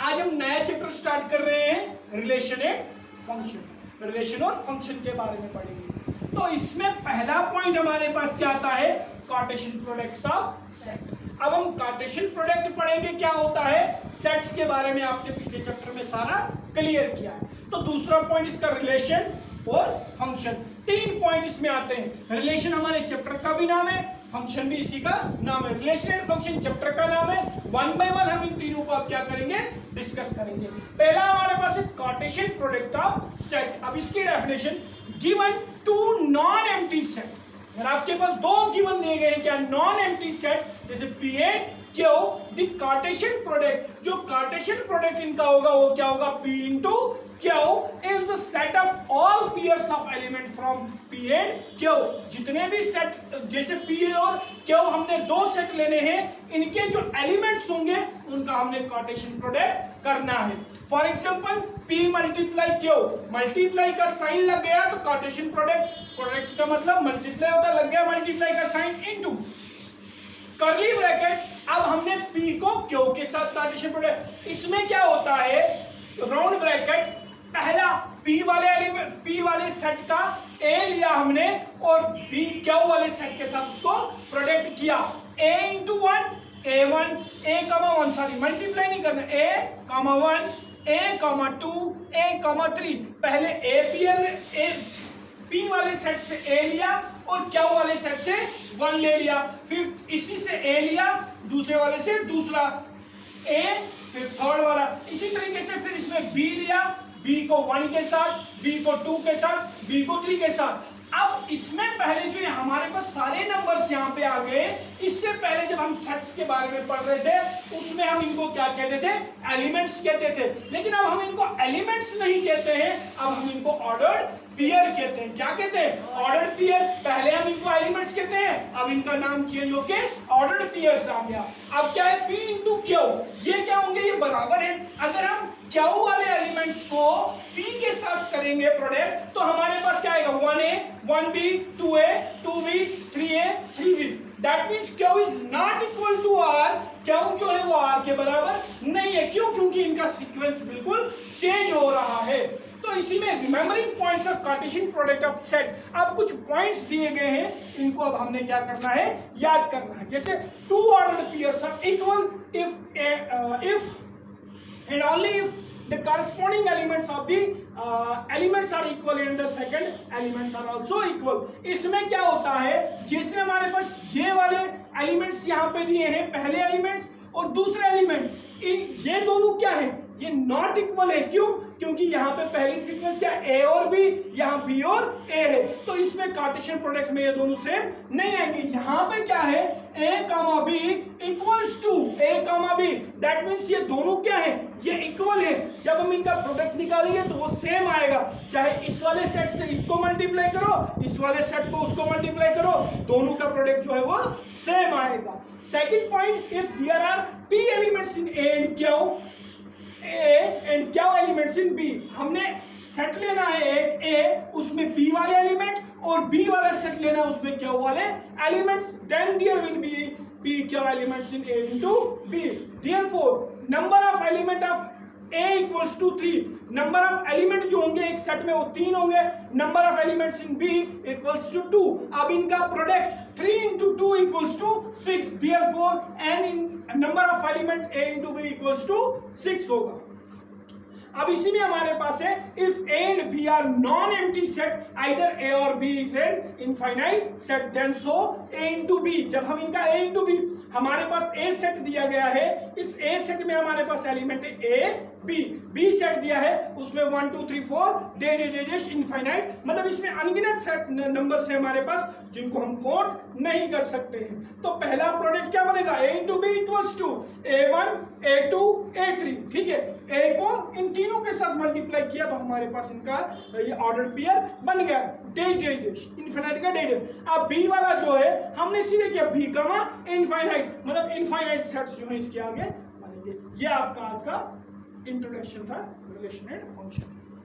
आज हम नया चैप्टर स्टार्ट कर रहे हैं रिलेशन एंड फंक्शन। रिलेशन और फंक्शन के बारे में पढ़ेंगे। तो इसमें पहला पॉइंट हमारे पास क्या आता है, कार्टेशियन प्रोडक्ट्स ऑफ सेट। अब हम कार्टेशियन प्रोडक्ट पढ़ेंगे, क्या होता है, सेट्स के बारे में आपने पिछले चैप्टर में सारा क्लियर किया है। तो दूसरा पॉइंट इसका रिलेशन और फंक्शन, तीन पॉइंट इसमें आते हैं। रिलेशन हमारे चैप्टर का भी नाम है, फंक्शन भी इसी का नाम है। रिलेशन एंड फंक्शन चैप्टर का नाम है। वन बाय वन हम इन तीनों को आप क्या करेंगे, डिस्कस करेंगे। पहला हमारे पास है कार्टेशियन प्रोडक्ट ऑफ सेट। अब इसकी definition, given to non empty set. अगर आपके पास दो गिवन दिए गए हैं क्या, नॉन एम्प्टी सेट, जैसे P and Q, the cartesian product, जो कार्टेशियन प्रोडक्ट इनका होगा वो क्या होगा, P into Q is the set of all pairs of element from P and Q. जितने भी सेट, जैसे पी और क्यू हमने दो सेट लेने हैं, इनके जो एलिमेंट्स होंगे उनका हमने कार्टेशियन प्रोडक्ट करना है। For example P multiply Q, multiply का साइन लग गया तो कार्टेशियन प्रोडक्ट, प्रोडक्ट का मतलब मल्टीप्लाई होता, लग गया मल्टीप्लाई का साइन इनटू कर्ली ब्रैकेट। अब हमने पी को क्यू के साथ कार्टेशियन प्रोडक्ट, इसमें क्या होता है, राउंड ब्रैकेट, पहला पी वाले एलिमेंट, पी वाले सेट का ए लिया हमने और बी क्यू वाले सेट के साथ उसको प्रोडक्ट किया। ए इंटू वन, ए वन, ए कमा वन, सॉरी मल्टीप्लाई नहीं करना, ए कमा वन, ए कमा टू, ए कमा थ्री। पहले A P L, A P वाले सेट से ए लिया और क्यू वाले सेट से वन ले लिया, फिर इसी से ए लिया, दूसरे वाले से दूसरा ए, फिर थर्ड वाला, इसी तरीके से फिर इसमें बी लिया, बी को वन के साथ, बी को टू के साथ, बी को थ्री के साथ। अब इसमें पहले जो हमारे पास सारे नंबर्स यहाँ पे आ गए, इससे पहले जब हम सेट्स के बारे में पढ़ रहे थे उसमें हम इनको क्या कहते थे, एलिमेंट्स कहते थे। लेकिन अब हम इनको एलिमेंट्स नहीं कहते हैं, अब हम इनको ऑर्डर्ड पेयर कहते हैं। क्या कहते हैं, ऑर्डर्ड पेयर। पहले हम इनको एलिमेंट्स कहते हैं, अब इनका नाम चेंज होके ऑर्डर्ड पेयर्स आ गया। अब क्या है, पी इंटू क्यू, ये क्या होंगे, ये बराबर है। अगर हम क्यू वाले एलिमेंट्स को पी के साथ करेंगे प्रोडक्ट तो हमारे पास क्या आएगा, 1a, 1b, 2a, 2b, 3a, 3b। That means Q is not equal to R, Q जो है वो आर के बराबर नहीं है। क्यों, क्योंकि इनका सीक्वेंस बिल्कुल चेंज हो रहा है। तो इसी में remembering points of Cartesian product of set, अब कुछ पॉइंट्स दिए गए हैं, इनको अब हमने क्या करना है, याद करना है। जैसे two ordered pairs are equal if and only if the corresponding elements of the elements are equal and the second elements are also equal। इसमें क्या होता है, जैसे हमारे पास ये वाले एलिमेंट्स यहाँ पे दिए हैं, पहले एलिमेंट्स और दूसरे एलिमेंट, ये दोनों क्या है, ये नॉट इक्वल है। क्यों, क्योंकि यहाँ पे पहली सीक्वेंस क्या, ए और बी, यहाँ बी और ए है, तो इसमें कार्टेशियन प्रोडक्ट में ये दोनों सेम नहीं आएंगे। यहाँ पे क्या है, A comma B equals to A comma B, that means ये दोनों क्या है, ये इक्वल है। जब हम इनका प्रोडक्ट निकालेंगे तो वो सेम आएगा, चाहे इस वाले सेट से इसको मल्टीप्लाई करो, इस वाले सेट को उसको मल्टीप्लाई करो, दोनों का प्रोडक्ट जो है वो सेम आएगा। Second point, if there are P elements in A and Q, A and Q elements in B, हमने सेट लेना है एक ए, उसमें बी वाले एलिमेंट, और बी वाला सेट लेना है उसमें क्यू वाले elements, then there will be P Q elements in A into B. Therefore number of element of A equals to 3, number of element जो होंगे एक सेट में वो 3 होंगे, number of elements in B equals to 2। अब इनका product 3 into 2 equals to 6, therefore N in number of element A into B equals to 6 होगा। अब इसी में हमारे पास है, if A and B are non empty set, either A और B is an infinite set, then so A into B. जब हम इनका ए इंटू बी, हमारे पास ए सेट दिया गया है, इस ए सेट में हमारे पास एलिमेंट है ए बी, बी सेट दिया है उसमें 1 2 3 4 डेज इनफाइनाइट, मतलब इसमें अनगिनत सेट नंबर है हमारे पास जिनको हम काउंट नहीं कर सकते हैं। तो पहला प्रोडक्ट क्या बनेगा, A into B equals to A1, A2, A3। ठीक है, ए को इन तीनों के साथ मल्टीप्लाई किया तो हमारे पास इनका ये ऑर्डर पेयर बन गया, डेज इनफाइनाइट का डेज। अब बी वाला जो है हमने सीधे किया बी कमा इनफाइनाइट, मतलब इनफाइनाइट सेट्स जो है इसके आगे बनेंगे। ये आपका आज का इंट्रोडक्शन था रिलेशन एंड फंक्शन।